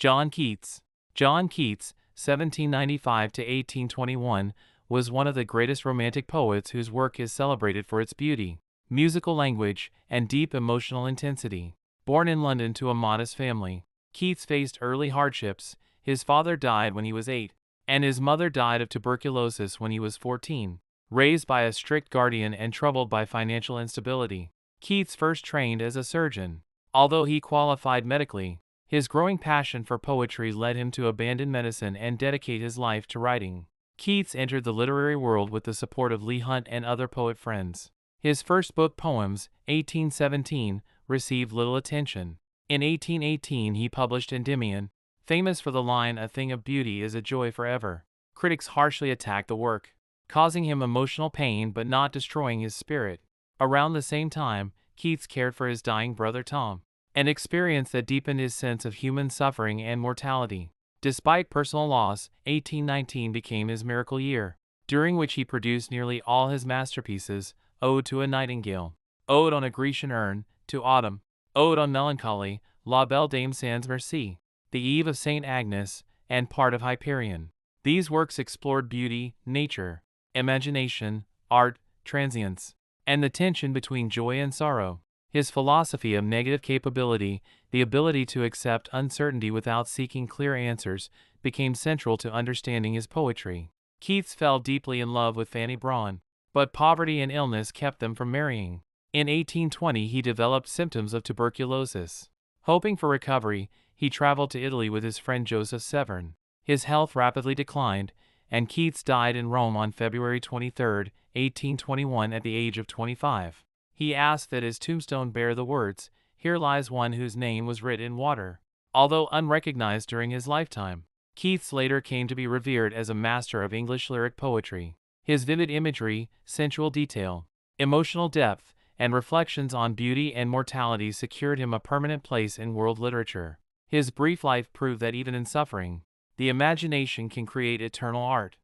John Keats. John Keats, 1795 to 1821, was one of the greatest romantic poets whose work is celebrated for its beauty, musical language, and deep emotional intensity. Born in London to a modest family, Keats faced early hardships. His father died when he was 8, and his mother died of tuberculosis when he was 14. Raised by a strict guardian and troubled by financial instability, Keats first trained as a surgeon. Although he qualified medically, his growing passion for poetry led him to abandon medicine and dedicate his life to writing. Keats entered the literary world with the support of Leigh Hunt and other poet friends. His first book, Poems, 1817, received little attention. In 1818 he published Endymion, famous for the line, "A thing of beauty is a joy forever." Critics harshly attacked the work, causing him emotional pain but not destroying his spirit. Around the same time, Keats cared for his dying brother Tom, an experience that deepened his sense of human suffering and mortality. Despite personal loss, 1819 became his miracle year, during which he produced nearly all his masterpieces: Ode to a Nightingale, Ode on a Grecian Urn, To Autumn, Ode on Melancholy, La Belle Dame sans Merci, The Eve of St. Agnes, and part of Hyperion. These works explored beauty, nature, imagination, art, transience, and the tension between joy and sorrow. His philosophy of negative capability, the ability to accept uncertainty without seeking clear answers, became central to understanding his poetry. Keats fell deeply in love with Fanny Brawne, but poverty and illness kept them from marrying. In 1820 he developed symptoms of tuberculosis. Hoping for recovery, he traveled to Italy with his friend Joseph Severn. His health rapidly declined, and Keats died in Rome on February 23, 1821, at the age of 25. He asked that his tombstone bear the words, "Here lies one whose name was writ in water." Although unrecognized during his lifetime, Keats later came to be revered as a master of English lyric poetry. His vivid imagery, sensual detail, emotional depth, and reflections on beauty and mortality secured him a permanent place in world literature. His brief life proved that even in suffering, the imagination can create eternal art.